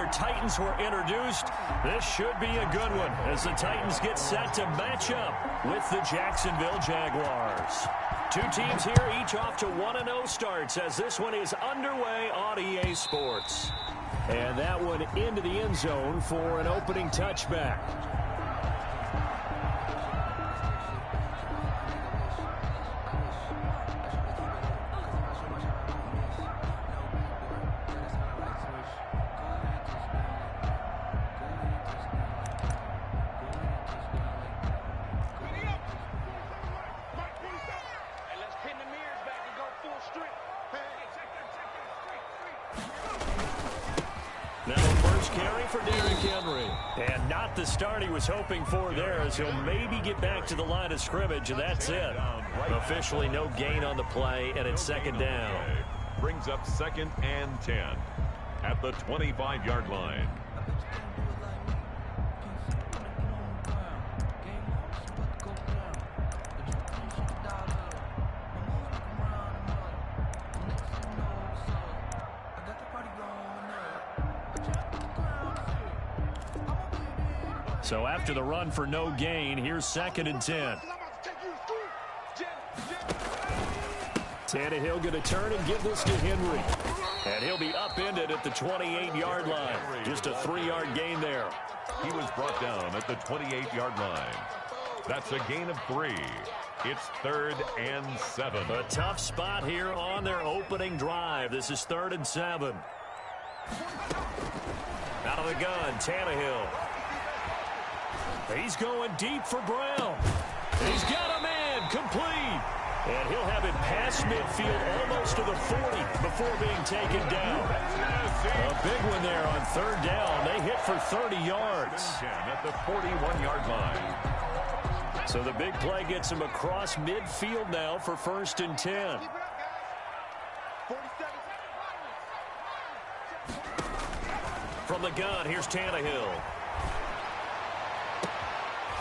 your Titans were introduced. This should be a good one as the Titans get set to match up with the Jacksonville Jaguars. Two teams here, each off to 1-0 starts as this one is underway on EA Sports. And that one into the end zone for an opening touchback. And not the start he was hoping for there, as he'll maybe get back to the line of scrimmage, and that's it. Officially no gain on the play, and it's second down. Brings up 2nd and 10 at the 25-yard line. So after the run for no gain, here's 2nd and 10. Tannehill going to turn and give this to Henry. And he'll be upended at the 28-yard line. Just a 3-yard gain there. He was brought down at the 28-yard line. That's a gain of 3. It's 3rd and 7. A tough spot here on their opening drive. This is 3rd and 7. Out of the gun, Tannehill. He's going deep for Brown. He's got a man complete. And he'll have it past midfield almost to the 40 before being taken down. A big one there on 3rd down. They hit for 30 yards. At the 41-yard line. So the big play gets him across midfield now for 1st and 10. From the gun, here's Tannehill.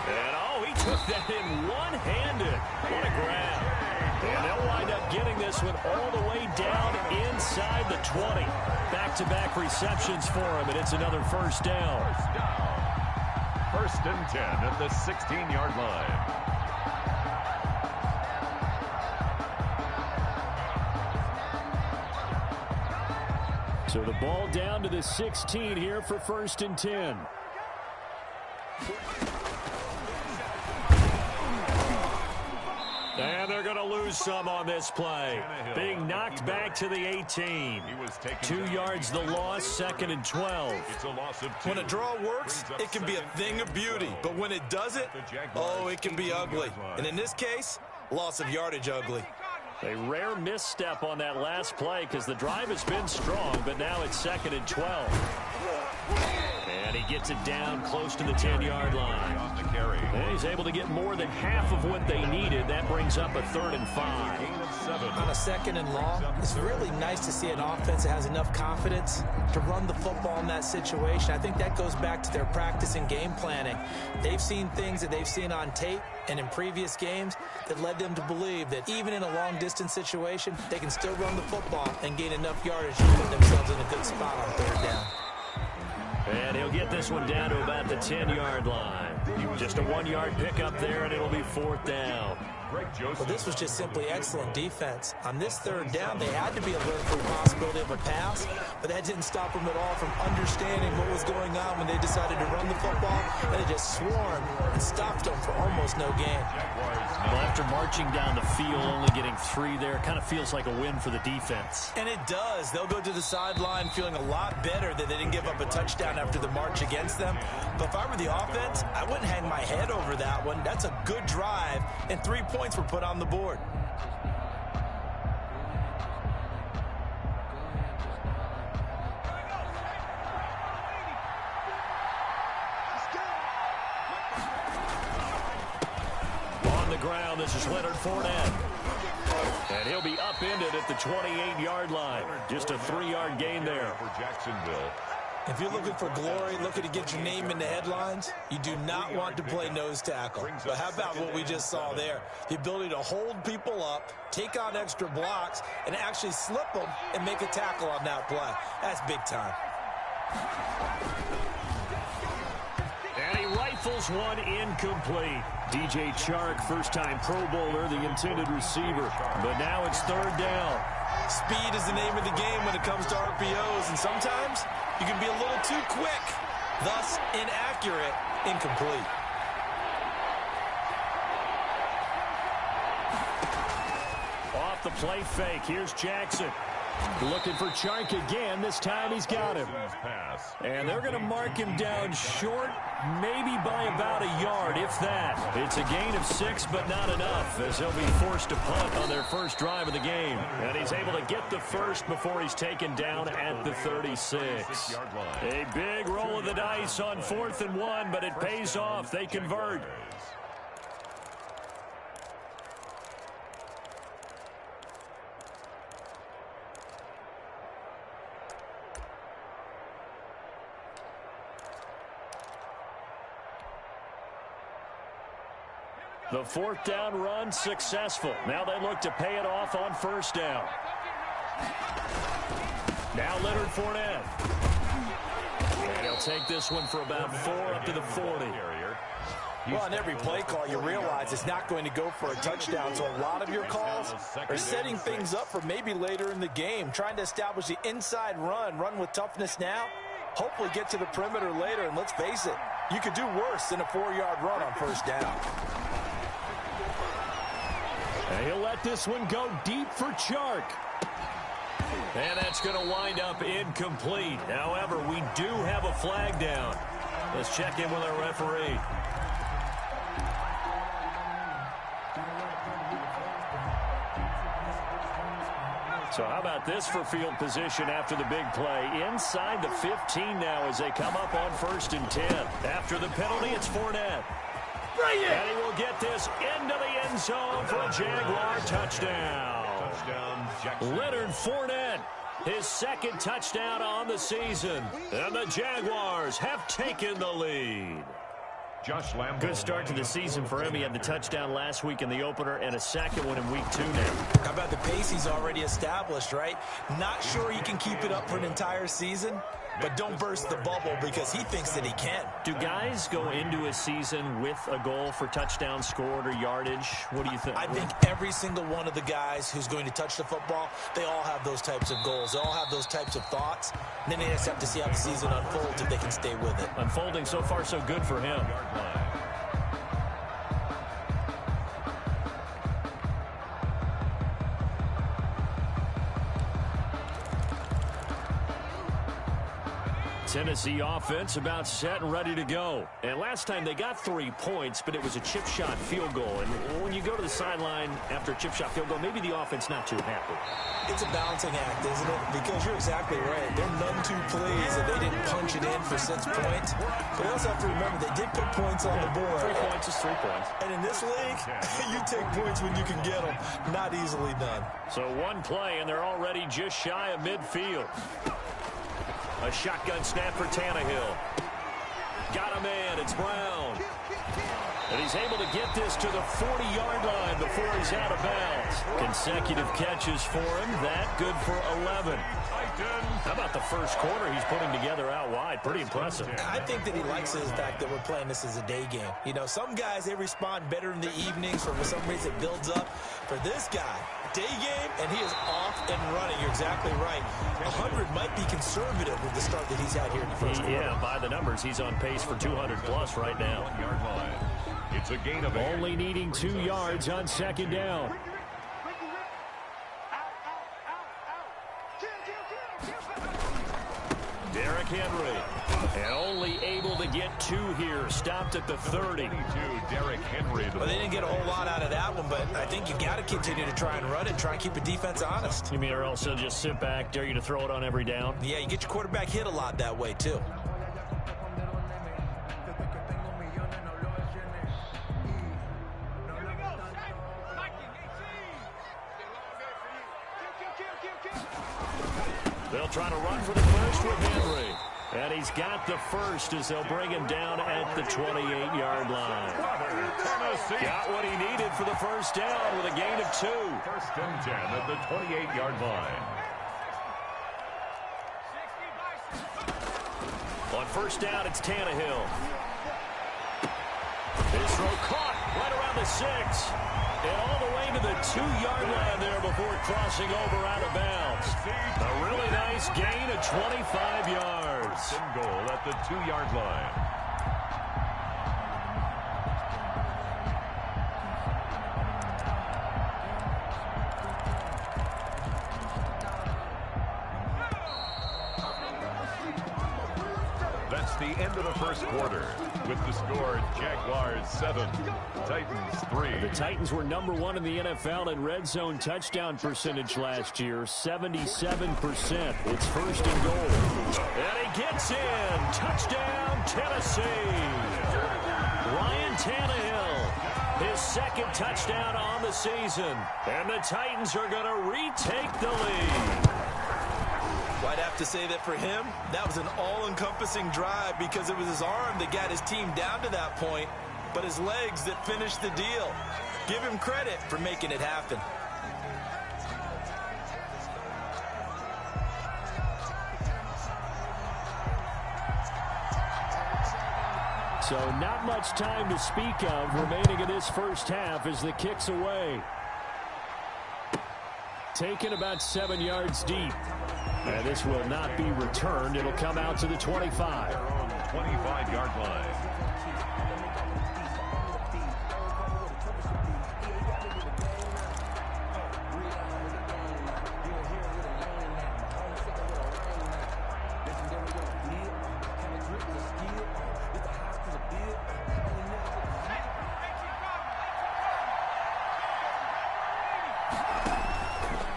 And, oh, he took that in one-handed. What a grab. And they'll wind up getting this one all the way down inside the 20. Back-to-back receptions for him, and it's another 1st down. 1st and 10 at the 16-yard line. So the ball down to the 16 here for 1st and 10. And they're going to lose some on this play. Being knocked back to the 18. 2 yards the loss, 2nd and 12. It's a loss of 2. When a draw works, it can be a thing of beauty. But when it doesn't, oh, it can be ugly. And in this case, loss of yardage ugly. A rare misstep on that last play because the drive has been strong, but now it's 2nd and 12. And he gets it down close to the 10-yard line. And he's able to get more than half of what they needed. That brings up a 3rd and 5. On a 2nd and long, it's really nice to see an offense that has enough confidence to run the football in that situation. I think that goes back to their practice and game planning. They've seen things that they've seen on tape and in previous games that led them to believe that even in a long-distance situation, they can still run the football and gain enough yardage to put themselves in a good spot on 3rd down. And he'll get this one down to about the 10-yard line. Just a 1-yard pickup there, and it'll be 4th down. Well, this was just simply excellent defense. On this 3rd down, they had to be alert for the possibility of a pass, but that didn't stop them at all from understanding what was going on when they decided to run the football, and they just swarmed and stopped them for almost no gain. Well, after marching down the field, only getting 3 there, kind of feels like a win for the defense. And it does. They'll go to the sideline feeling a lot better that they didn't give up a touchdown after the march against them. But if I were the offense, I wouldn't hang my head over that one. That's a good drive, and 3 points were put on the board. On the ground, this is Leonard Fournette. And he'll be upended at the 28-yard line. Just a 3-yard gain there. For Jacksonville. If you're looking for glory, looking to get your name in the headlines, you do not want to play nose tackle. But how about what we just saw there? The ability to hold people up, take on extra blocks, and actually slip them and make a tackle on that play. That's big time. And he rifles one incomplete. DJ Chark, first-time Pro Bowler, the intended receiver. But now it's third down. Speed is the name of the game when it comes to RPOs, and sometimes you can be a little too quick, thus inaccurate, incomplete. Off the play fake, here's Jackson. Looking for Chark again. This time he's got him. And they're going to mark him down short, maybe by about a yard, if that. It's a gain of 6, but not enough, as he'll be forced to punt on their first drive of the game. And he's able to get the first before he's taken down at the 36. A big roll of the dice on 4th and 1, but it pays off. They convert. The 4th down run successful. Now they look to pay it off on 1st down. Now Leonard Fournette. And he'll take this one for about 4 up to the 40. Well, on every play call, you realize it's not going to go for a touchdown. So a lot of your calls are setting things up for maybe later in the game, trying to establish the inside run with toughness now, hopefully get to the perimeter later. And let's face it, you could do worse than a 4-yard run on 1st down. And he'll let this one go deep for Chark. And that's going to wind up incomplete. However, we do have a flag down. Let's check in with our referee. So how about this for field position after the big play? Inside the 15 now as they come up on 1st and 10. After the penalty, it's Fournette. And he will get this into the end zone for a Jaguar touchdown. Leonard Fournette, his 2nd touchdown on the season. And the Jaguars have taken the lead. Good start to the season for him. He had the touchdown last week in the opener and a 2nd one in week 2 now. How about the pace he's already established, right? Not sure he can keep it up for an entire season, but don't burst the bubble because he thinks that he can. Do guys go into a season with a goal for touchdowns scored or yardage? What do you think? I think every single one of the guys who's going to touch the football, they all have those types of goals. They all have those types of thoughts. And then they just have to see how the season unfolds if they can stay with it. Unfolding so far so good for him. Tennessee offense about set and ready to go. And last time they got 3 points, but it was a chip shot field goal. And when you go to the sideline after a chip shot field goal, maybe the offense not too happy. It's a balancing act, isn't it? Because you're exactly right. They're none too pleased that they didn't punch it in for 6 points. But you also have to remember they did put points on the board. 3 points is 3 points. And in this league, you take points when you can get them. Not easily done. So one play, and they're already just shy of midfield. A shotgun snap for Tannehill. Got a man. It's Brown. And he's able to get this to the 40-yard line before he's out of bounds. Consecutive catches for him. That good for 11. How about the first quarter he's putting together out wide? Pretty impressive. I think that he likes the fact that we're playing this as a day game. You know, some guys, they respond better in the evenings, or for some reason it builds up. For this guy, day game, and he is off and running. You're exactly right. 100 might be conservative with the start that he's had here in the first quarter. Yeah, by the numbers, he's on pace for 200-plus right now. It's a gain of 8. Only needing 2 yards on 2nd down. Derrick Henry. And only able to get 2 here. Stopped at the 30. Derrick Henry. Well, they didn't get a whole lot out of that one, but I think you got to continue to try and run it, try and keep the defense honest. You mean or else they'll just sit back, dare you to throw it on every down? Yeah, you get your quarterback hit a lot that way, too. They'll try to run for the first with Henry. And he's got the first as they'll bring him down at the 28-yard line. Got what he needed for the first down with a gain of 2. 1st and 10 at the 28-yard line. On first down, it's Tannehill. His throw caught right around the 6. And all the way to the 2-yard line there before crossing over out of bounds. A really nice gain of 25 yards. First and goal at the 2-yard line. That's the end of the first quarter. With the score, Jaguars 7, Titans 3. The Titans were #1 in the NFL in red zone touchdown percentage last year, 77%. It's first and goal. And he gets in. Touchdown, Tennessee. Ryan Tannehill, his second touchdown on the season. And the Titans are going to retake the lead. Well, I'd have to say that for him, that was an all-encompassing drive because it was his arm that got his team down to that point, but his legs that finished the deal. Give him credit for making it happen. So not much time to speak of remaining in this first half as the kick's away. Taken about 7 yards deep. And this will not be returned. It'll come out to the 25. Their own 25-yard line.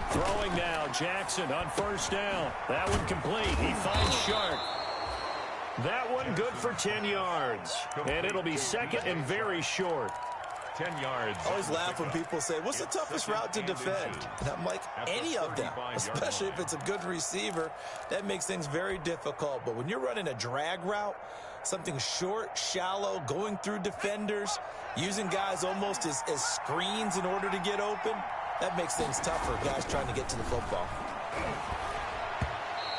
Throwing now, Jackson on first down. That one complete. He finds Sharp. That one good for 10 yards. And it'll be second and very short. 10 yards. I always laugh when people say, what's the toughest route to defend? And I'm like, any of them, especially if it's a good receiver. That makes things very difficult. But when you're running a drag route, something short, shallow, going through defenders, using guys almost as screens in order to get open, that makes things tough for guys trying to get to the football.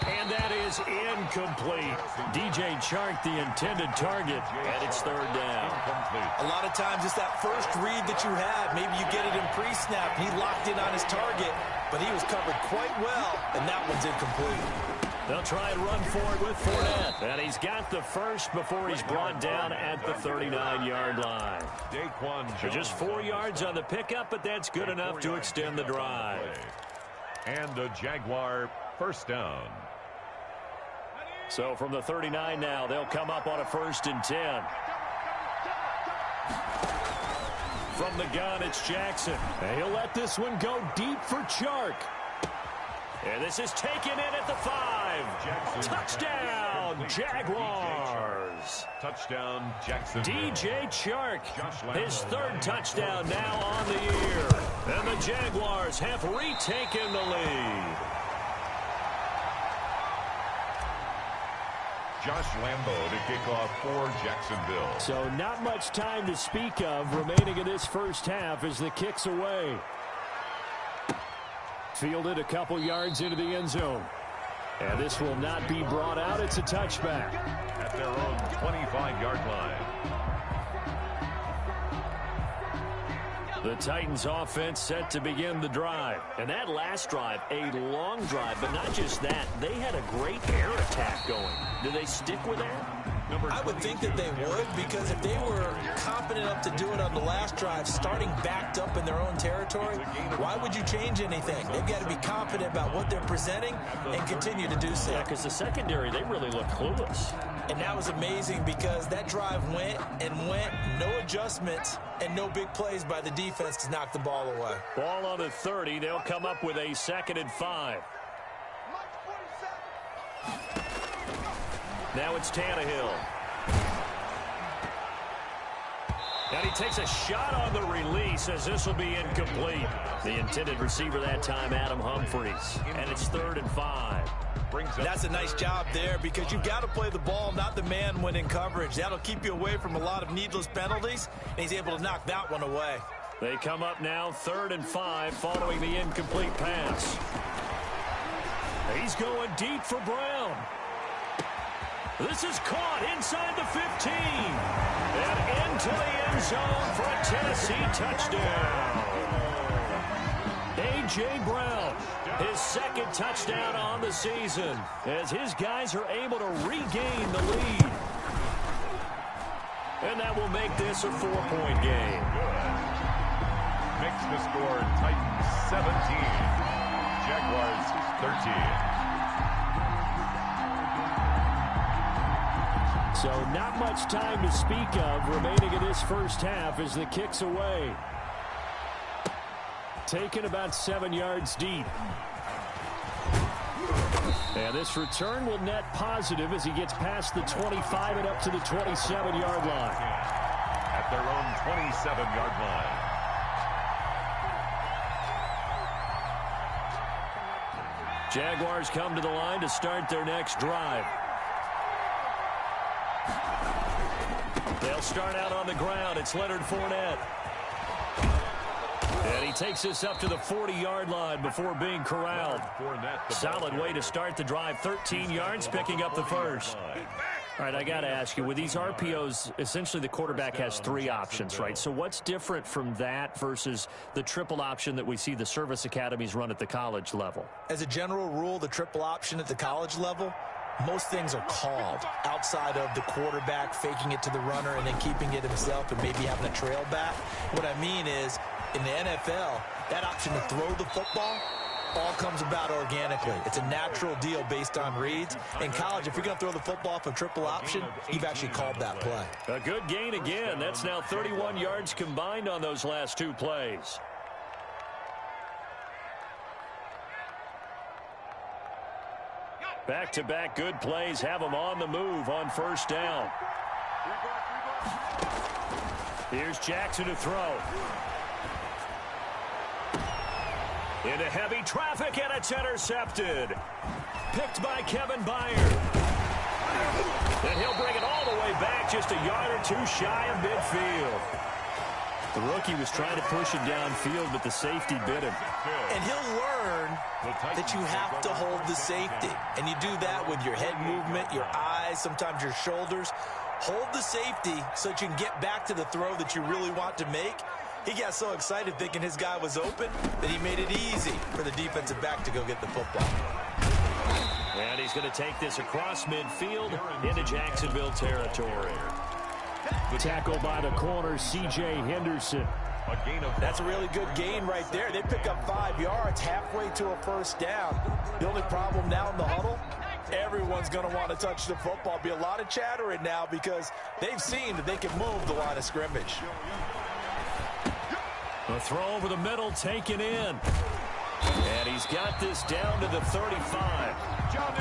And that is incomplete. DJ Chark, the intended target, and it's third down. A lot of times it's that first read that you have. Maybe you get it in pre-snap. He locked in on his target, but he was covered quite well, and that one's incomplete. They'll try and run for it with Fournette. And he's got the first before he's brought down at the 39-yard line. So just 4 yards on the pickup, but that's good enough to extend the drive. And a Jaguar first down. So from the 39 now, they'll come up on a 1st and 10. From the gun, it's Jackson. And he'll let this one go deep for Chark. And this is taken in at the 5. Jackson. Touchdown, Jaguars. Touchdown, Jackson. DJ Chark, his third touchdown now on the year. And the Jaguars have retaken the lead. Josh Lambo to kick off for Jacksonville. So not much time to speak of remaining in this first half as the kick's away. Fielded a couple yards into the end zone. And this will not be brought out. It's a touchback. At their own 25-yard line. The Titans offense set to begin the drive. And that last drive, a long drive, but not just that. They had a great air attack going. Do they stick with that? I would think that they would, because if they were confident enough to do it on the last drive, starting backed up in their own territory, why would you change anything? They've got to be confident about what they're presenting and continue to do so. Yeah, because the secondary, they really look clueless. And that was amazing because that drive went and went, no adjustments and no big plays by the defense to knock the ball away. Ball on the 30. They'll come up with a 2nd and 5. Now it's Tannehill. And he takes a shot on the release as this will be incomplete. The intended receiver that time, Adam Humphries. And it's 3rd and 5. That's a nice job there because you've got to play the ball, not the man when in coverage. That'll keep you away from a lot of needless penalties, and he's able to knock that one away. They come up now 3rd and 5 following the incomplete pass. He's going deep for Brown. This is caught inside the 15. And into the end zone for a Tennessee touchdown. A.J. Brown, his second touchdown on the season, as his guys are able to regain the lead. And that will make this a 4-point game. Makes the score Titans 17, Jaguars 13. So not much time to speak of remaining in this first half as the kick's away. Taken about 7 yards deep. And this return will net positive as he gets past the 25 and up to the 27-yard line. At their own 27-yard line. Jaguars come to the line to start their next drive. They'll start out on the ground. It's Leonard Fournette. And he takes this up to the 40-yard line before being corralled. Solid way to start the drive. 13 yards, picking up the first. All right, I got to ask you, with these RPOs, essentially the quarterback has 3 options, right? So what's different from that versus the triple option that we see the service academies run at the college level? As a general rule, the triple option at the college level, most things are called outside of the quarterback faking it to the runner and then keeping it himself and maybe having a trail back. What I mean is, in the NFL, that option to throw the football all comes about organically. It's a natural deal based on reads. In college, if you're going to throw the football off a triple option, you've actually called that play. A good gain again. That's now 31 yards combined on those last 2 plays. Back-to-back good plays have them on the move on first down. Here's Jackson to throw. Into heavy traffic, and it's intercepted. Picked by Kevin Byard. And he'll bring it all the way back, just a yard or 2 shy of midfield. The rookie was trying to push it downfield, but the safety bit him. And he'll learn that you have to hold the safety. And you do that with your head movement, your eyes, sometimes your shoulders. Hold the safety so that you can get back to the throw that you really want to make. He got so excited thinking his guy was open that he made it easy for the defensive back to go get the football. And he's going to take this across midfield into Jacksonville territory. Tackle by the corner, C.J. Henderson. That's a really good gain right there. They pick up 5 yards halfway to a first down. The only problem now in the huddle, everyone's going to want to touch the football. Be a lot of chattering now because they've seen that they can move the line of scrimmage. A throw over the middle, taken in. And he's got this down to the 35.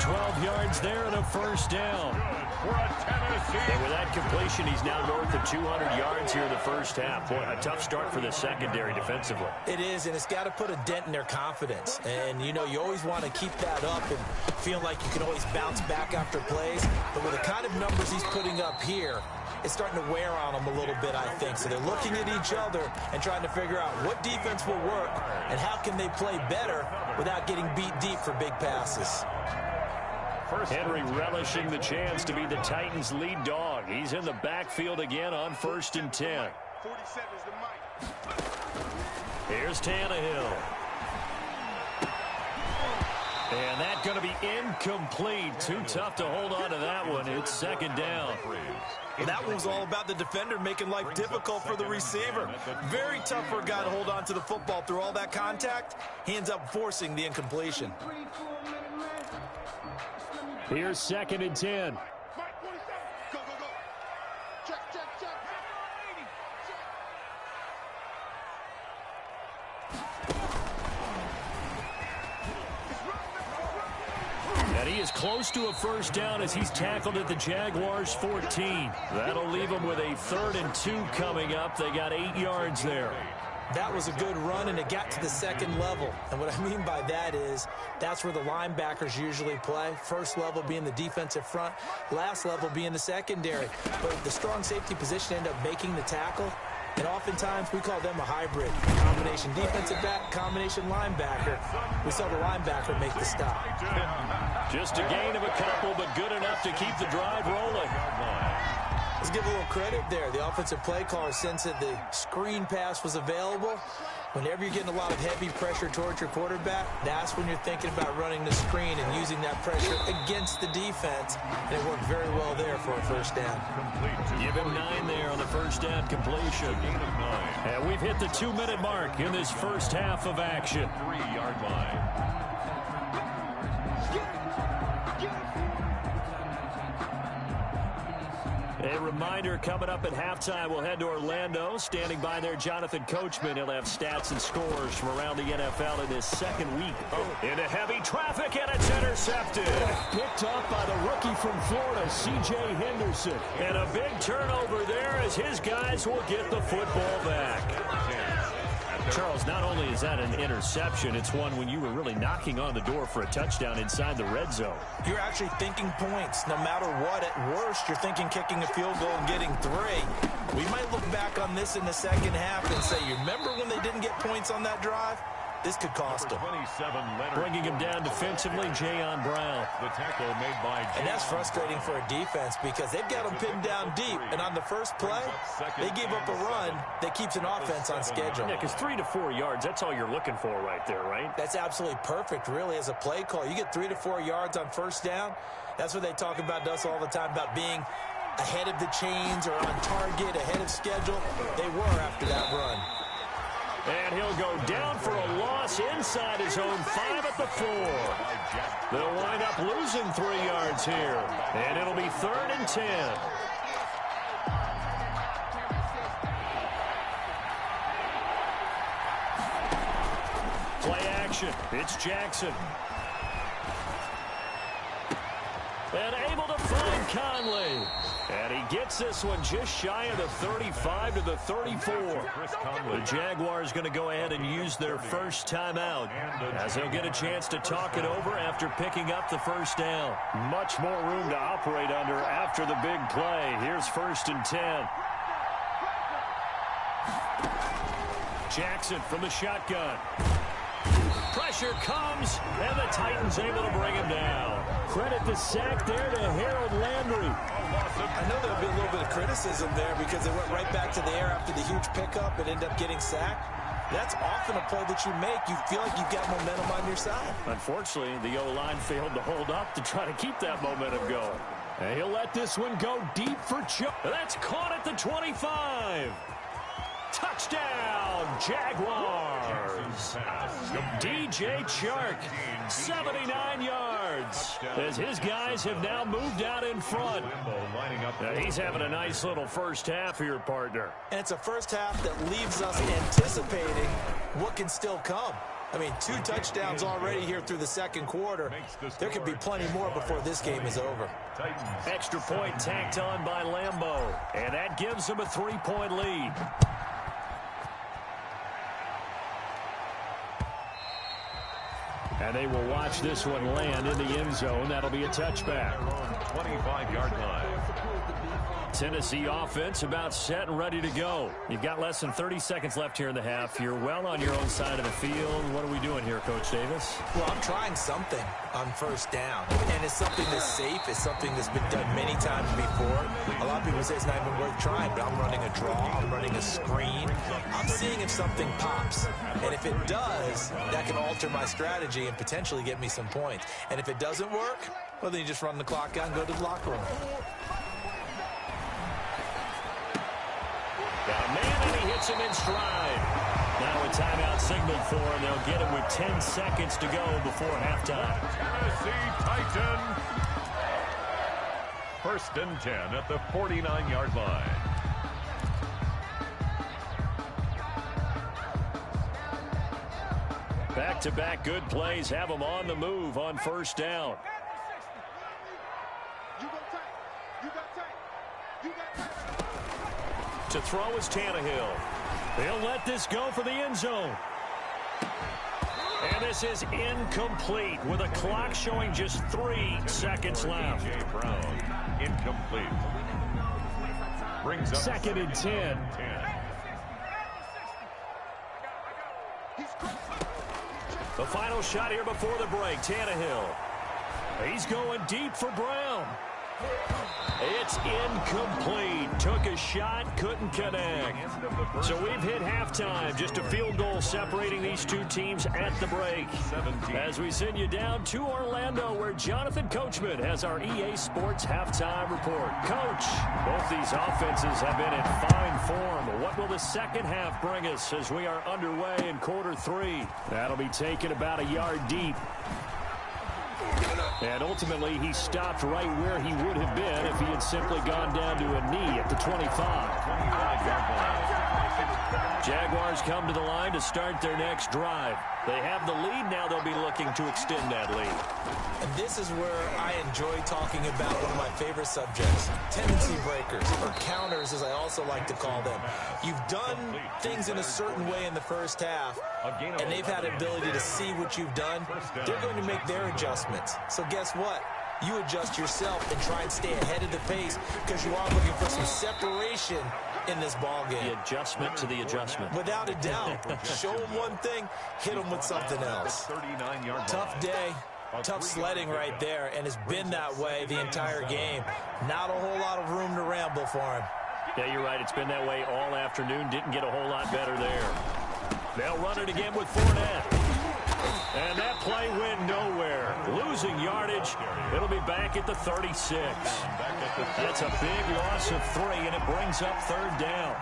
12 yards there and a first down. And with that completion, he's now north of 200 yards here in the first half. Boy, a tough start for the secondary defensively. It is, and it's got to put a dent in their confidence. And, you know, you always want to keep that up and feel like you can always bounce back after plays. But with the kind of numbers he's putting up here, it's starting to wear on them a little bit, I think. So they're looking at each other and trying to figure out what defense will work and how can they play better without getting beat deep for big passes. Henry relishing the chance to be the Titans' lead dog. He's in the backfield again on 1st and 10. Here's Tannehill. And that's going to be incomplete. Too tough to hold on to that one. It's 2nd down. Well, that one was all about the defender making life difficult for the receiver. Very tough for a guy to hold on to the football through all that contact. He ends up forcing the incompletion. Here's 2nd and 10. And he is close to a first down as he's tackled at the Jaguars' 14. That'll leave him with a 3rd and 2 coming up. They got 8 yards there. That was a good run, and it got to the 2nd level. And what I mean by that is that's where the linebackers usually play. First level being the defensive front, last level being the secondary. But the strong safety position ended up making the tackle. And oftentimes we call them a hybrid. Combination defensive back, combination linebacker. We saw the linebacker make the stop. Just a gain of a couple, but good enough to keep the drive rolling. Let's give a little credit there. The offensive play caller sensed that the screen pass was available. Whenever you're getting a lot of heavy pressure towards your quarterback, that's when you're thinking about running the screen and using that pressure against the defense. And it worked very well there for a first down. Give him 9 there on the first down completion. And we've hit the 2-minute mark in this first half of action. 3-yard line. A reminder, coming up at halftime, we'll head to Orlando. Standing by there, Jonathan Coachman. He'll have stats and scores from around the NFL in his second week. Into heavy traffic, and it's intercepted. Picked up by the rookie from Florida, C.J. Henderson. And a big turnover there as his guys will get the football back. Charles, not only is that an interception, it's one when you were really knocking on the door for a touchdown inside the red zone. You're actually thinking points. No matter what, at worst, you're thinking kicking a field goal and getting 3. We might look back on this in the second half and say, you remember when they didn't get points on that drive? This could cost them. Bringing him down defensively, Jayon Brown. The tackle made by And that's frustrating for a defense because they've got them pinned down deep. And on the first play, they gave up a run that keeps an offense on schedule. Yeah, because 3 to 4 yards, that's all you're looking for right there, right? That's absolutely perfect, really, as a play call. You get 3 to 4 yards on first down. That's what they talk about to us all the time, about being ahead of the chains or on target, ahead of schedule. They were after that run. And he'll go down for a loss inside his own 5 at the 4. They'll wind up losing 3 yards here. And it'll be 3rd and 10. Play action. It's Jackson. And able to find Conley. And he gets this one just shy of the 35 to the 34. The Jaguars going to go ahead and use their first timeout as they'll get a chance to talk it over after picking up the first down. Much more room to operate under after the big play. Here's 1st and 10. Jackson from the shotgun. Pressure comes, and the Titans able to bring him down. Credit the sack there to Harold Landry. I know there'll be a little bit of criticism there because they went right back to the air after the huge pickup and ended up getting sacked. That's often a play that you make. You feel like you've got momentum on your side. Unfortunately, the O-line failed to hold up to try to keep that momentum going. And he'll let this one go deep for Joe. That's caught at the 25. Touchdown, Jaguars. DJ Chark, 79 yards. As his guys have now moved out in front. He's having a nice little first half here, partner. And it's a first half that leaves us anticipating what can still come. I mean, 2 touchdowns already here through the second quarter. There could be plenty more before this game is over. Extra point tacked on by Lambeau. And that gives them a 3-point lead. And they will watch this one land in the end zone. That'll be a touchback. 25-yard line. Tennessee offense about set and ready to go. You've got less than 30 seconds left here in the half. You're well on your own side of the field. What are we doing here, Coach Davis? Well, I'm trying something on first down. And it's something that's safe. It's something that's been done many times before. A lot of people say it's not even worth trying, but I'm running a draw. I'm running a screen. I'm seeing if something pops. And if it does, that can alter my strategy and potentially get me some points. And if it doesn't work, well, then you just run the clock out and go to the locker room. Got a man, and he hits him in stride. Now a timeout signaled for him. They'll get him with 10 seconds to go before halftime. Tennessee Titan. 1st and 10 at the 49-yard line. Back-to-back good plays have them on the move on first down. To throw is Tannehill. They'll let this go for the end zone. And this is incomplete with a clock showing just 3 seconds left. A.J. Brown, incomplete. Brings up 2nd and 10. The final shot here before the break. Tannehill. He's going deep for Brown. It's incomplete. Took a shot, couldn't connect. So we've hit halftime. Just a field goal separating these two teams at the break. As we send you down to Orlando, where Jonathan Coachman has our EA Sports halftime report. Coach, both these offenses have been in fine form. What will the second half bring us as we are underway in quarter 3? That'll be taken about a yard deep. And ultimately, he stopped right where he would have been if he had simply gone down to a knee at the 25. Jaguars come to the line to start their next drive. They have the lead. Now they'll be looking to extend that lead. And this is where I enjoy talking about one of my favorite subjects, tendency breakers, or counters, as I also like to call them. You've done things in a certain way in the first half, and they've had the ability to see what you've done. They're going to make their adjustments. So guess what? You adjust yourself and try and stay ahead of the pace because you are looking for some separation in this ball game. The adjustment to the adjustment. Without a doubt. Show them one thing, hit them with something else. Tough day, tough sledding right there, and it's been that way the entire game. Not a whole lot of room to ramble for him. Yeah, you're right. It's been that way all afternoon. Didn't get a whole lot better there. They'll run it again with Fournette. And that play went nowhere. Losing yardage. It'll be back at the 36. That's a big loss of 3, and it brings up 3rd down.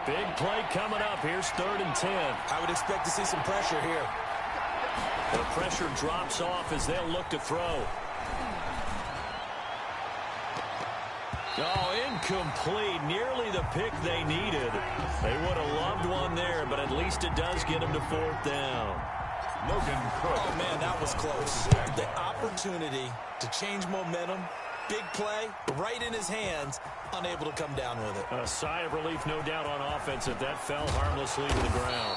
Big play coming up. Here's 3rd and 10. I would expect to see some pressure here. The pressure drops off as they'll look to throw. Oh, incomplete. Nearly the pick they needed. They would have loved one there, but at least it does get them to 4th down. Logan Cook. Oh, man, that was close. The opportunity to change momentum, big play, right in his hands, unable to come down with it. A sigh of relief, no doubt, on offense if that fell harmlessly to the ground.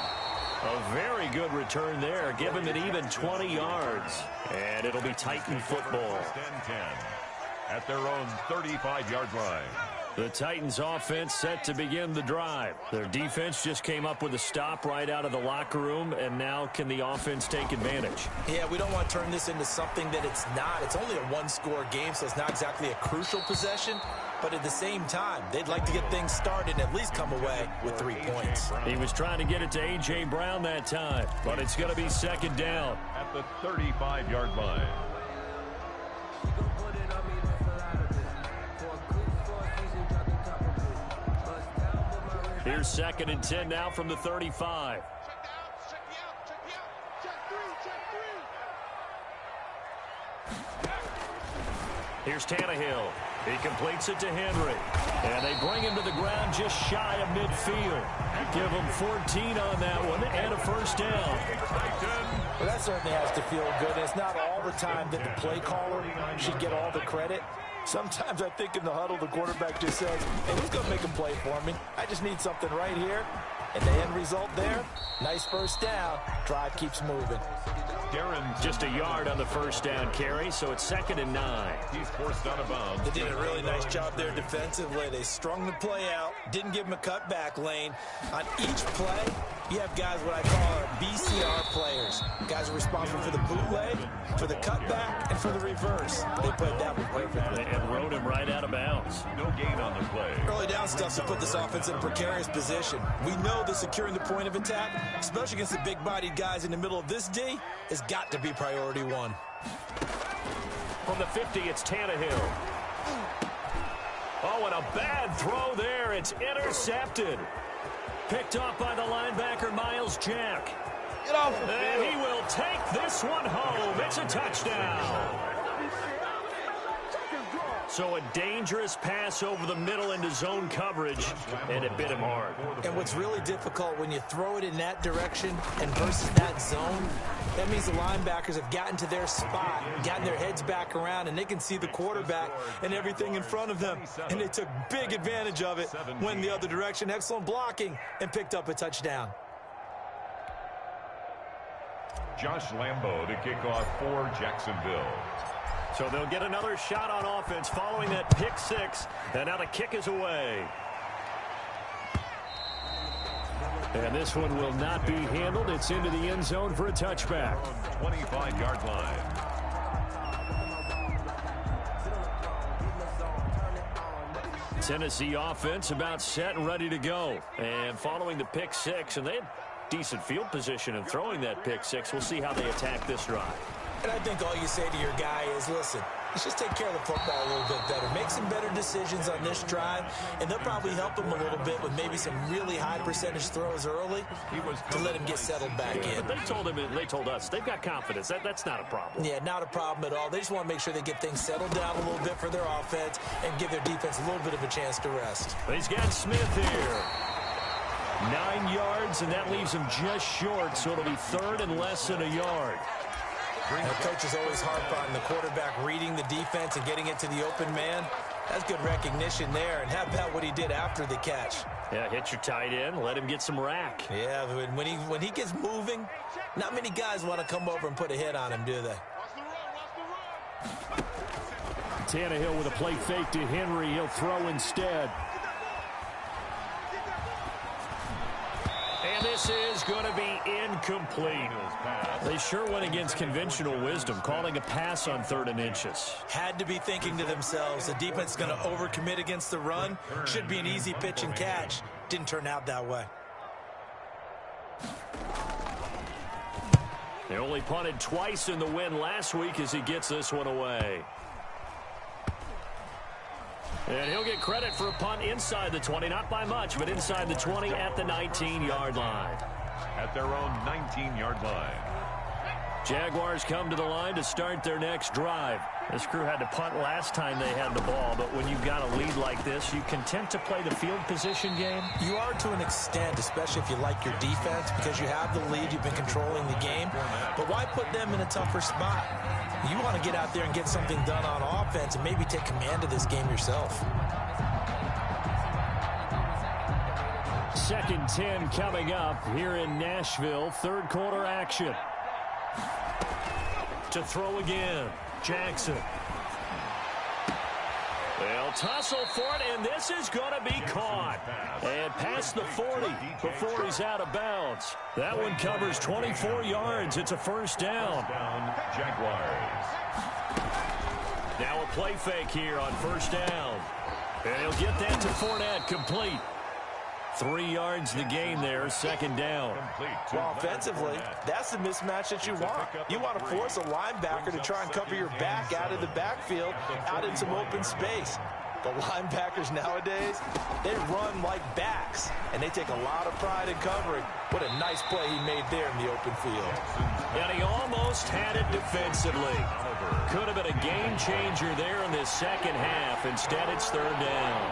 A very good return there, giving it even 20 yards. And it'll be Titan football. At their own 35-yard line. The Titans offense set to begin the drive. Their defense just came up with a stop right out of the locker room, and now can the offense take advantage? Yeah, we don't want to turn this into something that it's not. It's only a one-score game, so it's not exactly a crucial possession. But at the same time, they'd like to get things started and at least come away with 3 points. He was trying to get it to A.J. Brown that time, but it's going to be 2nd down. At the 35-yard line. Here's 2nd and 10 now from the 35. Here's Tannehill. He completes it to Henry. And they bring him to the ground just shy of midfield. Give him 14 on that one and a 1st down. Well, that certainly has to feel good. It's not all the time that the play caller should get all the credit. Sometimes I think in the huddle, the quarterback just says, hey, who's going to make a play for me? I just need something right here. And the end result there, nice 1st down. Drive keeps moving. Just a yard on the 1st down carry, so it's 2nd and 9. He's forced out of bounds. They did a really nice job there defensively. They strung the play out, didn't give him a cutback lane. On each play, you have guys what I call our BCR players. Guys are responsible for the bootleg, for the cutback, and for the reverse. They played that one perfectly. And rode him right out of bounds. No gain on the play. Early down stuff to put this offense in a precarious position. We know that securing the point of attack, especially against the big-bodied guys in the middle of this D, has got to be priority 1. From the 50, it's Tannehill. Oh, and a bad throw there. It's intercepted. Picked off by the linebacker, Miles Jack. Get off the and he will take this one home. It's a touchdown. So a dangerous pass over the middle into zone coverage, and it bit him hard. And what's really difficult when you throw it in that direction and versus that zone, that means the linebackers have gotten to their spot, gotten their heads back around, and they can see the quarterback and everything in front of them. And they took big advantage of it, went the other direction, excellent blocking, and picked up a touchdown. Josh Lambo to kick off for Jacksonville. So they'll get another shot on offense following that pick 6, and now the kick is away. And this one will not be handled. It's into the end zone for a touchback. 25-yard line. Tennessee offense about set and ready to go. And following the pick six, and they had decent field position in throwing that pick six. We'll see how they attack this drive. And I think all you say to your guy is, listen, let's just take care of the football a little bit better. Make some better decisions on this drive, and they'll probably help him a little bit with maybe some really high percentage throws early to let him get settled back in. But they told us they've got confidence. That's not a problem. Yeah, not a problem at all. They just want to make sure they get things settled down a little bit for their offense and give their defense a little bit of a chance to rest. But he's got Smith here. 9 yards, and that leaves him just short, so it'll be third and less than a yard. And coaches always harp on the quarterback reading the defense and getting it to the open man. That's good recognition there. And how about what he did after the catch? Yeah, hit your tight end, let him get some rack. Yeah, when he gets moving, not many guys want to come over and put a hit on him, do they? Tannehill with a play fake to Henry. He'll throw instead. And this is going to be incomplete. They sure went against conventional wisdom, calling a pass on 3rd and inches. Had to be thinking to themselves, the defense is going to overcommit against the run. Should be an easy pitch and catch. Didn't turn out that way. They only punted twice in the win last week as he gets this one away. And he'll get credit for a punt inside the 20, not by much, but inside the 20 at the 19-yard line. At their own 19-yard line. Jaguars come to the line to start their next drive. This crew had to punt last time they had the ball, but when you've got a lead like this, you content to play the field position game? You are to an extent, especially if you like your defense, because you have the lead, you've been controlling the game. But why put them in a tougher spot? You want to get out there and get something done on offense and maybe take command of this game yourself. 2nd and 10 coming up here in Nashville. 3rd quarter action. To throw again, Jackson. They'll tussle for it, and this is going to be caught. And past the 40 before he's out of bounds. That one covers 24 yards. It's a first down. Jaguars. Now a play fake here on first down. And he'll get that to Fournette, complete. 3 yards the game there, 2nd down. Well, offensively, that's the mismatch that you want. You want to force a linebacker to try and cover your back out of the backfield, out in some open space. The linebackers nowadays, they run like backs, and they take a lot of pride in covering. What a nice play he made there in the open field. And he almost had it defensively. Could have been a game changer there in this second half. Instead, it's 3rd down.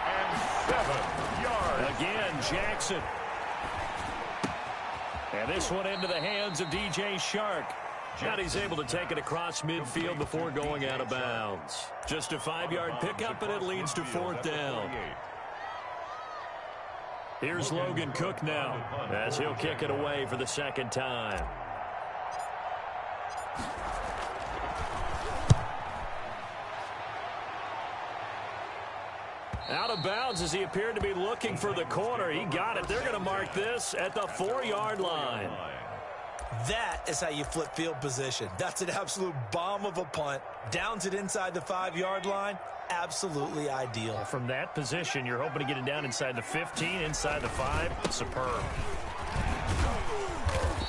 And 7 yards. Again, Jackson. And this one into the hands of DJ Shark. And he's able to take it across midfield before going out of bounds. Just a 5-yard pickup, and it leads to 4th down. Here's Logan Cook now as he'll kick it away for the 2nd time. Out of bounds as he appeared to be looking for the corner. He got it. They're going to mark this at the 4-yard line. That is how you flip field position. That's an absolute bomb of a punt. Downs it inside the 5-yard line. Absolutely ideal. From that position, you're hoping to get it down inside the 15, inside the 5. Superb.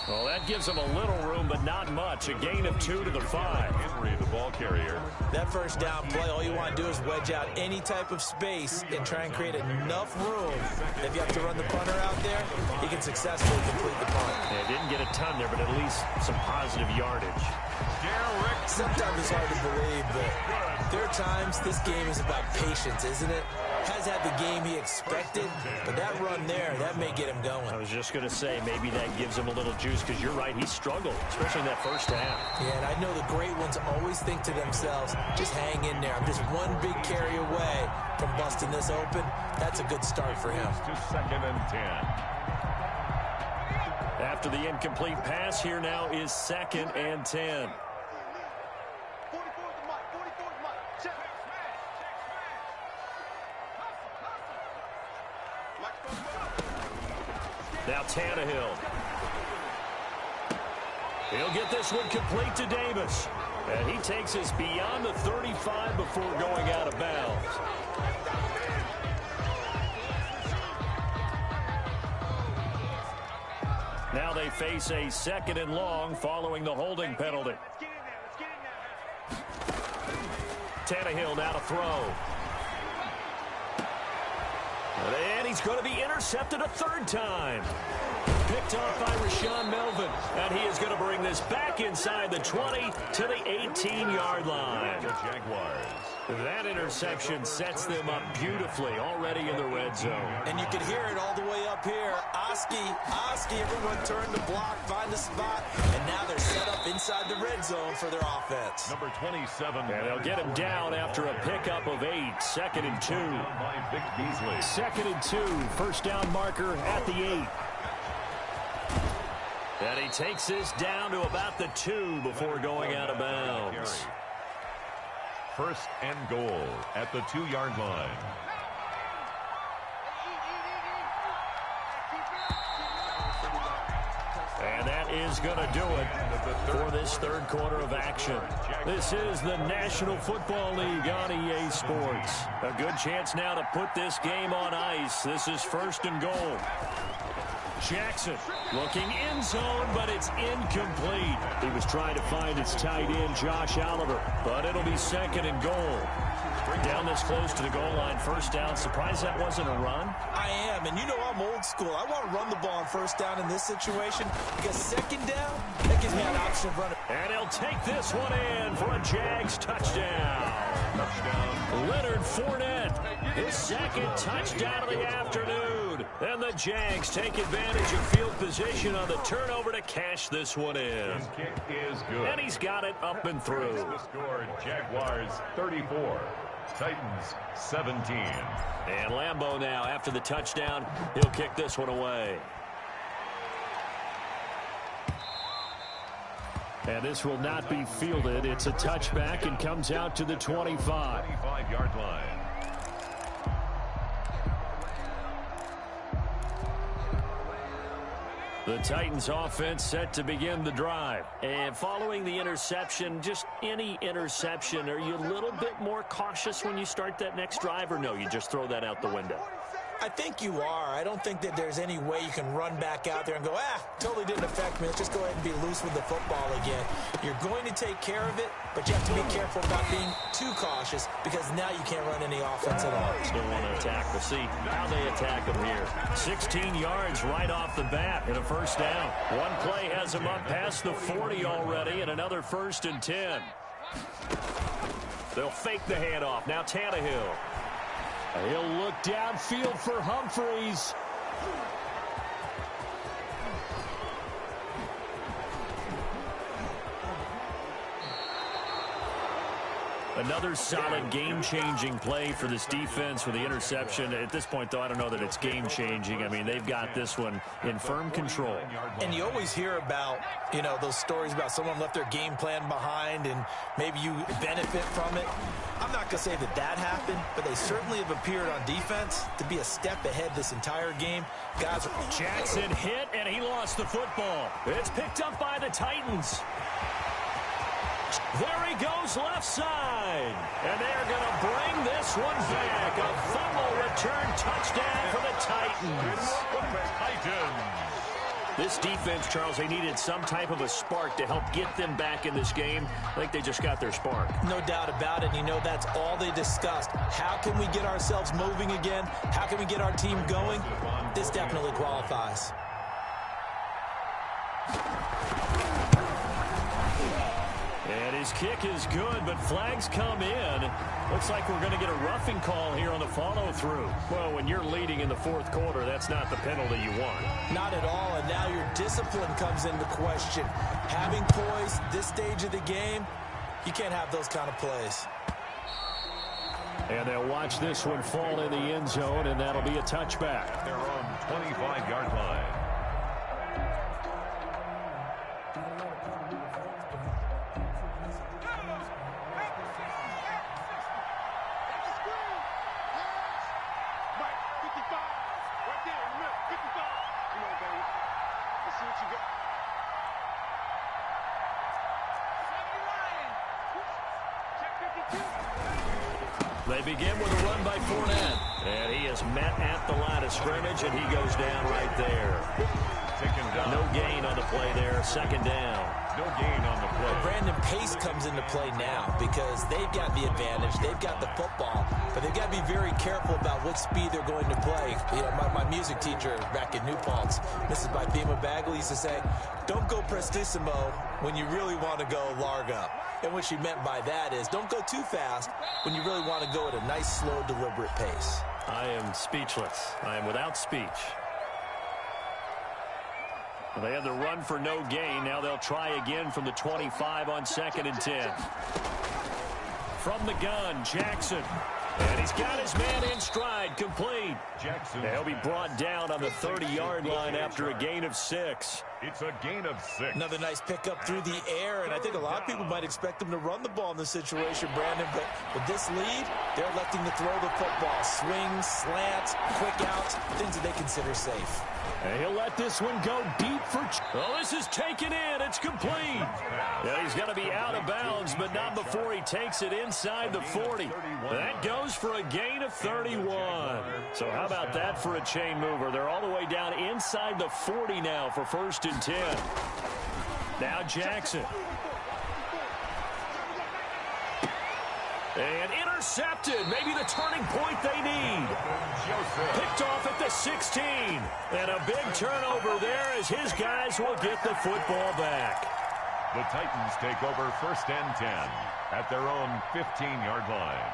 Well, that gives them a little room, but not much. A gain of 2 to the 5. Henry, the ball carrier. That first down play, all you want to do is wedge out any type of space and try and create enough room. If you have to run the punter out there, he can successfully complete the punt. Yeah, didn't get a ton there, but at least some positive yardage. Sometimes it's hard to believe, but there are times this game is about patience, isn't it? Has had the game he expected, but that run there, that may get him going. I was just going to say, maybe that gives him a little juice, because you're right, he struggled, especially in that first half. Yeah, and I know the great ones always think to themselves, just hang in there. I'm just one big carry away from busting this open. That's a good start for him. To 2nd and 10. After the incomplete pass, here now is 2nd and 10. Now Tannehill. He'll get this one complete to Davis. And he takes us beyond the 35 before going out of bounds. Now they face a 2nd and long following the holding penalty. Tannehill now to throw. And he's going to be intercepted a 3rd time. Picked off by Rashawn Melvin. And he is going to bring this back inside the 20 to the 18-yard line. The Jaguars. That interception sets them up beautifully already in the red zone. And you can hear it all the way up here. Oski, everyone turned to block, find a spot, and now they're set up inside the red zone for their offense. Number 27. And they'll get him down after a pickup of 8. 2nd and 2. By Vic Beasley. 2nd and 2. 1st down marker at the 8. And he takes this down to about the 2 before going out of bounds. 1st and goal at the 2-yard line. And that is going to do it for this 3rd quarter of action. This is the National Football League on EA Sports. A good chance now to put this game on ice. This is 1st and goal. Jackson looking end zone, but it's incomplete. He was trying to find his tight end, Josh Oliver, but it'll be 2nd and goal. Down this close to the goal line, 1st down. Surprised that wasn't a run? I am, and you know I'm old school. I want to run the ball on 1st down in this situation because 2nd down, that gives me an option of running. And he'll take this one in for a Jags touchdown. Leonard Fournette, his 2nd touchdown of the afternoon. And the Jags take advantage of field position on the turnover to cash this one in. His kick is good. And he's got it up and through. The score, Jaguars 34, Titans 17. And Lambeau now, after the touchdown, he'll kick this one away. And this will not be fielded. It's a touchback and comes out to the 25. 25-yard line. The Titans offense set to begin the drive. And following the interception, just any interception, are you a little bit more cautious when you start that next drive, or no, you just throw that out the window? I think you are. I don't think that there's any way you can run back out there and go, totally didn't affect me. Let's just go ahead and be loose with the football again. You're going to take care of it, but you have to be careful about being too cautious because now you can't run any offense at all. Still want to attack. We'll see how they attack them here. 16 yards right off the bat and a 1st down. One play has them up past the 40 already and another 1st and 10. They'll fake the handoff. Now Tannehill. He'll look downfield for Humphreys. Another solid game-changing play for this defense with the interception. At this point, though, I don't know that it's game-changing. I mean, they've got this one in firm control. And you always hear about, those stories about someone left their game plan behind and maybe you benefit from it. I'm not going to say that happened, but they certainly have appeared on defense to be a step ahead this entire game. Guys, Jackson hit, and he lost the football. It's picked up by the Titans. There he goes left side. And they're going to bring this one back. A fumble return touchdown for the Titans. This defense, Charles, they needed some type of a spark to help get them back in this game. I think they just got their spark. No doubt about it. That's all they discussed. How can we get ourselves moving again? How can we get our team going? This definitely qualifies. And his kick is good, but flags come in. Looks like we're going to get a roughing call here on the follow-through. Well, when you're leading in the 4th quarter, that's not the penalty you want. Not at all, and now your discipline comes into question. Having poise this stage of the game, you can't have those kind of plays. And they'll watch this one fall in the end zone, and that'll be a touchback. At their own 25-yard line. They begin with a run by Fournette. And he is met at the line of scrimmage, and he goes down right there. No gain on the play there. Second down. No gain on the play. Brandon Pace comes into play now because they've got the advantage. They've got the football, but they've got to be very careful about what speed they're going to play. You know, my music teacher back in New Paltz, Mrs. Bythema Bagley, used to say, don't go prestissimo when you really want to go largo. And what she meant by that is don't go too fast when you really want to go at a nice, slow, deliberate pace. I am speechless. I am without speech. They have the run for no gain. Now they'll try again from the 25 on 2nd and 10. From the gun, Jackson. And he's got his man in stride, complete. Jackson. He'll be brought down on the 30-yard line after a gain of 6. It's a gain of 6. Another nice pickup through the air, and I think a lot of people might expect them to run the ball in this situation, Brandon, but with this lead, they're electing to throw the football. Swings, slants, quick outs, things that they consider safe. And he'll let this one go deep for... Oh, this is taken in. It's complete. Yeah, he's going to be out of bounds, but not before he takes it inside the 40. That goes for a gain of 31. So how about that for a chain mover? They're all the way down inside the 40 now for 1st and 10. Now Jackson. And intercepted. Maybe the turning point they need. Picked off at the 16. And a big turnover there as his guys will get the football back. The Titans take over 1st and 10 at their own 15-yard line.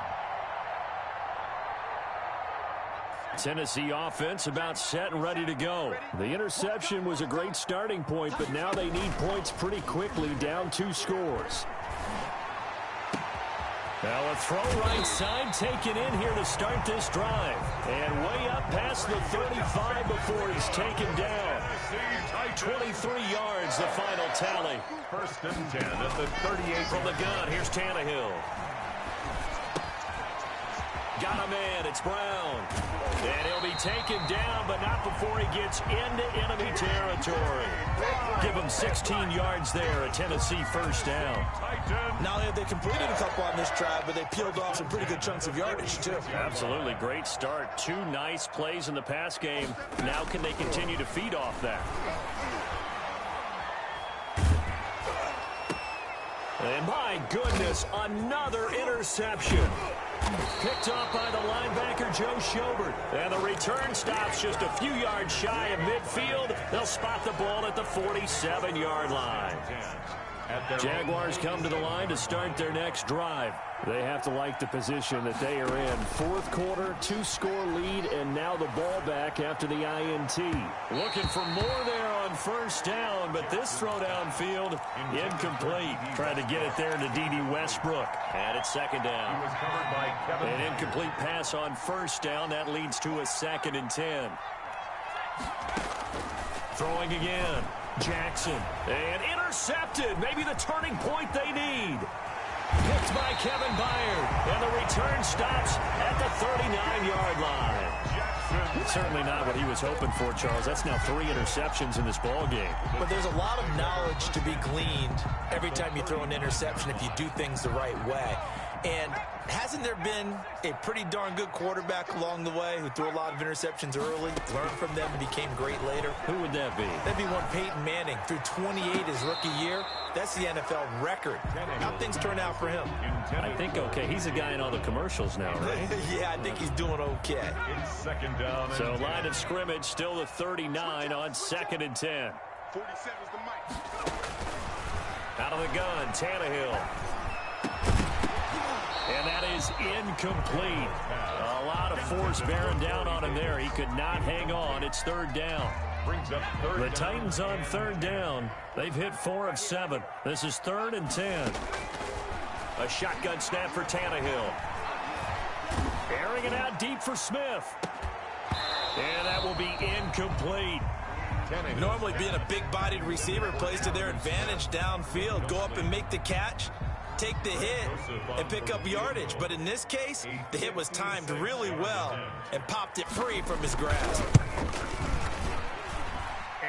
Tennessee offense about set and ready to go. The interception was a great starting point, but now they need points pretty quickly, down 2 scores. Now a throw right side taken in here to start this drive. And way up past the 35 before he's taken down. 23 yards, the final tally. 1st and 10 at the 38. From the gun, here's Tannehill. Got a man, it's Brown. And he'll be taken down, but not before he gets into enemy territory. Give him 16 yards there, a Tennessee 1st down. Not only have they completed a couple on this drive, but they peeled off some pretty good chunks of yardage, too. Absolutely, great start. 2 nice plays in the pass game. Now can they continue to feed off that? And my goodness, another interception. Picked off by the linebacker, Joe Schobert. And the return stops just a few yards shy of midfield. They'll spot the ball at the 47-yard line. Jaguars come to the line to start their next drive. They have to like the position that they are in. 4th quarter, 2-score lead, and now the ball back after the INT. Looking for more there on 1st down, but this throw downfield, incomplete. Trying to get it there to D.D. Westbrook. And it's 2nd down. An incomplete pass on 1st down. That leads to a 2nd and 10. Throwing again. Jackson. And intercepted. Maybe the turning point they need. Picked by Kevin Byard. And the return stops at the 39-yard line. Certainly not what he was hoping for, Charles. That's now 3 interceptions in this ball game. But there's a lot of knowledge to be gleaned every time you throw an interception if you do things the right way. And hasn't there been a pretty darn good quarterback along the way who threw a lot of interceptions early, learned from them, and became great later? Who would that be? That'd be one Peyton Manning. Threw 28 his rookie year. That's the NFL record. How things turn out for him? I think okay. He's a guy in all the commercials now, right? Yeah, I think he's doing okay. It's 2nd down. So line of scrimmage still the 39 on 2nd and 10. 47's the mic. Out of the gun, Tannehill. And that is incomplete. A lot of force bearing down on him there. He could not hang on. It's 3rd down. Brings up 3rd The Titans on 3rd down. They've hit 4 of 7. This is 3rd and 10. A shotgun snap for Tannehill. Airing it out deep for Smith. And that will be incomplete. Normally being a big-bodied receiver plays to their advantage downfield. Go up and make the catch, take the hit, and pick up yardage. But in this case, the hit was timed really well and popped it free from his grasp.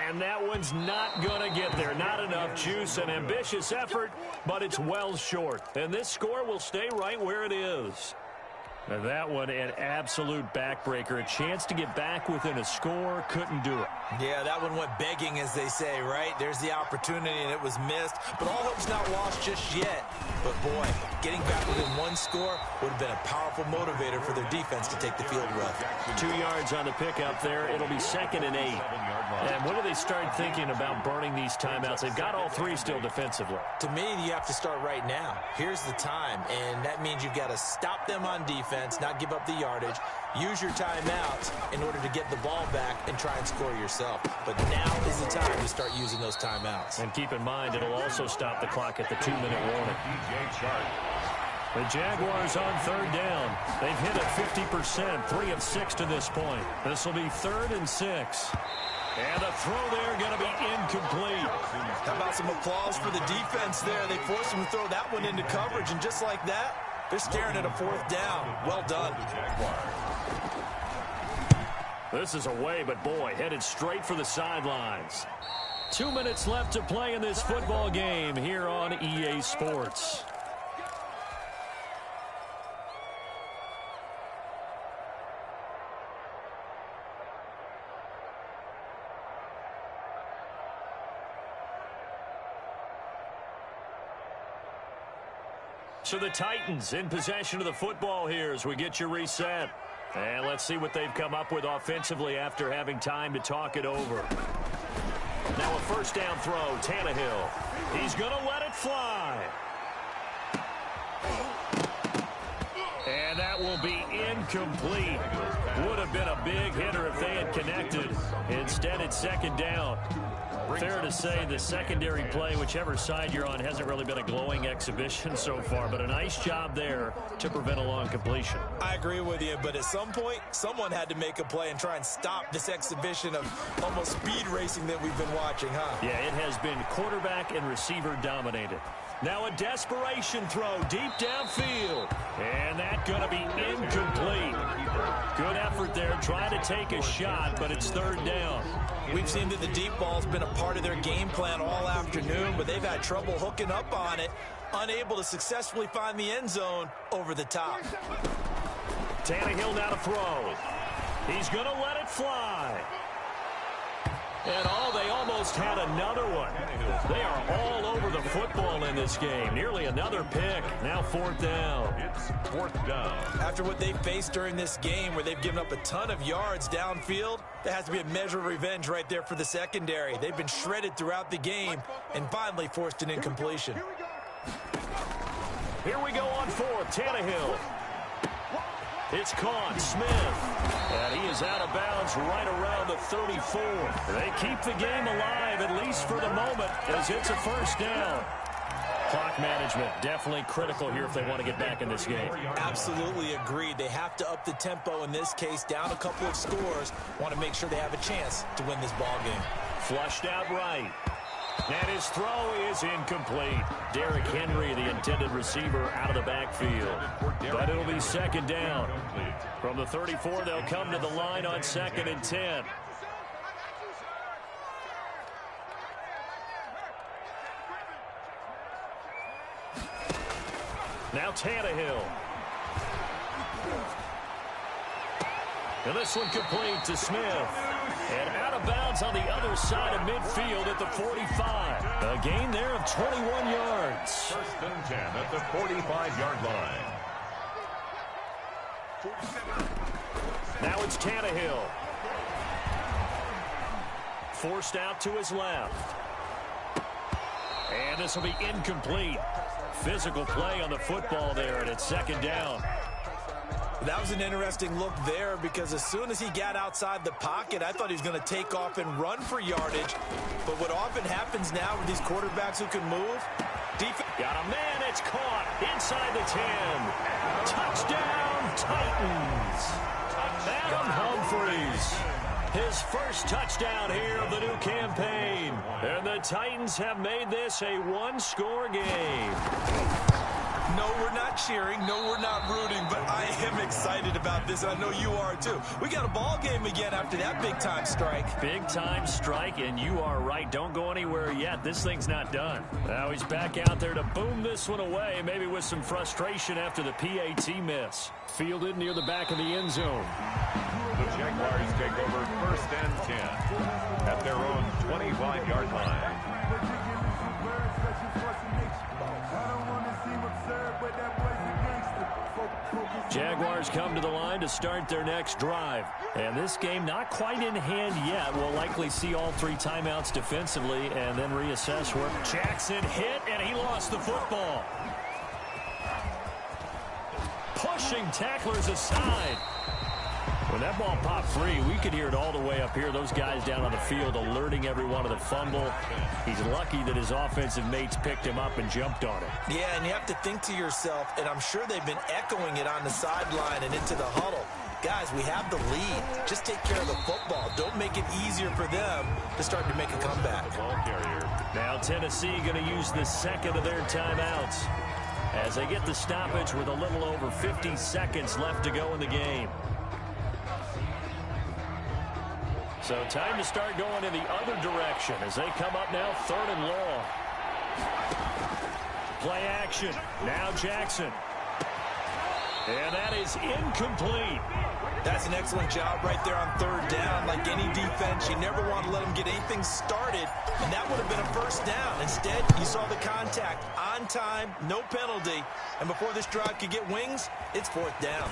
And that one's not going to get there. Not enough juice. An ambitious effort, but it's well short. And this score will stay right where it is. And that one, an absolute backbreaker. A chance to get back within a score, couldn't do it. Yeah, that one went begging, as they say, right? There's the opportunity, and it was missed. But all hope's not lost just yet. But, boy, getting back within one score would have been a powerful motivator for their defense to take the field rough. 2 yards on the pickup there. It'll be 2nd and 8. And when do they start thinking about burning these timeouts? They've got all 3 still defensively. To me, you have to start right now. Here's the time, and that means you've got to stop them on defense, not give up the yardage, use your timeouts in order to get the ball back and try and score yourself. But now is the time to start using those timeouts. And keep in mind, it'll also stop the clock at the 2-minute warning. The Jaguars on 3rd down. They've hit it 50%, 3 of 6 to this point. This will be 3rd and 6. And the throw there going to be incomplete. How about some applause for the defense there? They forced him to throw that one into coverage, and just like that, they're staring at a 4th down. Well done. This is away, but boy, headed straight for the sidelines. 2 minutes left to play in this football game here on EA Sports. So the Titans in possession of the football here as we get you reset. And let's see what they've come up with offensively after having time to talk it over. Now a 1st down throw, Tannehill. He's going to let it fly. And that will be incomplete. Would have been a big hitter if they had connected. Instead, it's 2nd down. Fair to say the secondary play, whichever side you're on, hasn't really been a glowing exhibition so far, but a nice job there to prevent a long completion. I agree with you, but at some point, someone had to make a play and try and stop this exhibition of almost speed racing that we've been watching, huh? Yeah, it has been quarterback and receiver dominated. Now a desperation throw deep downfield. And that's going to be incomplete. Good effort there, trying to take a shot, but it's 3rd down. We've seen that the deep ball's been a part of their game plan all afternoon, but they've had trouble hooking up on it, unable to successfully find the end zone over the top. Tannehill now to throw. He's going to let it fly. And they almost had another one. They are all over the football in this game. Nearly another pick. Now 4th down. It's 4th down. After what they faced during this game where they've given up a ton of yards downfield, there has to be a measure of revenge right there for the secondary. They've been shredded throughout the game and finally forced an incompletion. Here we go on 4th. Tannehill. It's caught. Smith. And he is out of bounds right around the 34. They keep the game alive, at least for the moment, as it's a 1st down. Clock management definitely critical here if they want to get back in this game. Absolutely agreed. They have to up the tempo in this case, down a couple of scores. Want to make sure they have a chance to win this ball game. Flushed out right. And his throw is incomplete. Derrick Henry, the intended receiver, out of the backfield. But it'll be 2nd down. From the 34, they'll come to the line on 2nd and 10. Now Tannehill. And this one complete to Smith. And out of bounds on the other side of midfield at the 45. A gain there of 21 yards. 1st and 10 at the 45-yard line. Now it's Tannehill. Forced out to his left. And this will be incomplete. Physical play on the football there, and it's 2nd down. That was an interesting look there because as soon as he got outside the pocket, I thought he was going to take off and run for yardage. But what often happens now with these quarterbacks who can move, got a man, it's caught inside the 10. Touchdown, Titans. Adam Humphries. His first touchdown here of the new campaign. And the Titans have made this a 1-score game. No, we're not cheering. No, we're not rooting, but I am excited about this. I know you are too. We got a ball game again after that big-time strike. Big-time strike, and you are right. Don't go anywhere yet. This thing's not done. Now he's back out there to boom this one away, maybe with some frustration after the PAT miss. Fielded near the back of the end zone. The Jaguars take over 1st and 10 at their own 25-yard line. Jaguars come to the line to start their next drive. And this game not quite in hand yet. We'll likely see all 3 timeouts defensively and then reassess where Jackson hit, and he lost the football. Pushing tacklers aside. When that ball popped free, we could hear it all the way up here. Those guys down on the field alerting everyone of the fumble. He's lucky that his offensive mates picked him up and jumped on it. Yeah, and you have to think to yourself, and I'm sure they've been echoing it on the sideline and into the huddle. Guys, we have the lead. Just take care of the football. Don't make it easier for them to start to make a comeback. Now Tennessee going to use the second of their timeouts as they get the stoppage with a little over 50 seconds left to go in the game. So time to start going in the other direction as they come up now 3rd and long. Play action. Now Jackson. And that is incomplete. That's an excellent job right there on 3rd down. Like any defense, you never want to let them get anything started, and that would have been a 1st down. Instead, you saw the contact on time, no penalty, and before this drive could get wings, it's 4th down.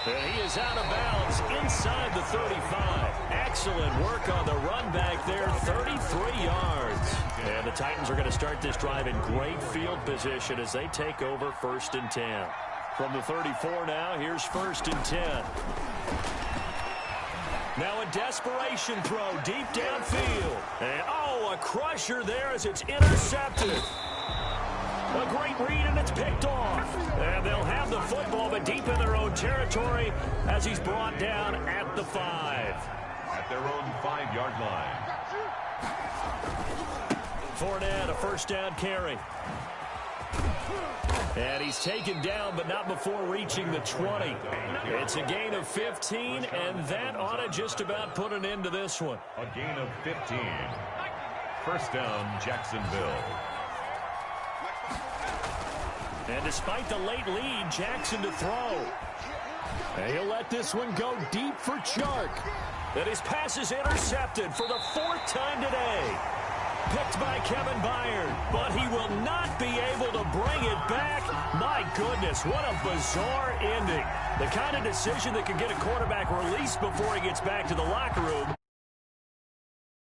And he is out of bounds inside the 35. Excellent work on the run back there, 33 yards. And the Titans are going to start this drive in great field position as they take over 1st and 10. From the 34 now, here's 1st and 10. Now a desperation throw deep downfield. And, a crusher there as it's intercepted. A great read, and it's picked off. And they'll have the football, but deep in their own territory as he's brought down at the 5. At their own 5-yard line. Fournette, a 1st down carry. And he's taken down, but not before reaching the 20. It's a gain of 15, and that ought to just about put an end to this one. A gain of 15. 1st down, Jacksonville. And despite the late lead, Jackson to throw. And he'll let this one go deep for Chark. And his pass is intercepted for the 4th time today. Picked by Kevin Byard, but he will not be able to bring it back. My goodness, what a bizarre ending. The kind of decision that can get a quarterback released before he gets back to the locker room.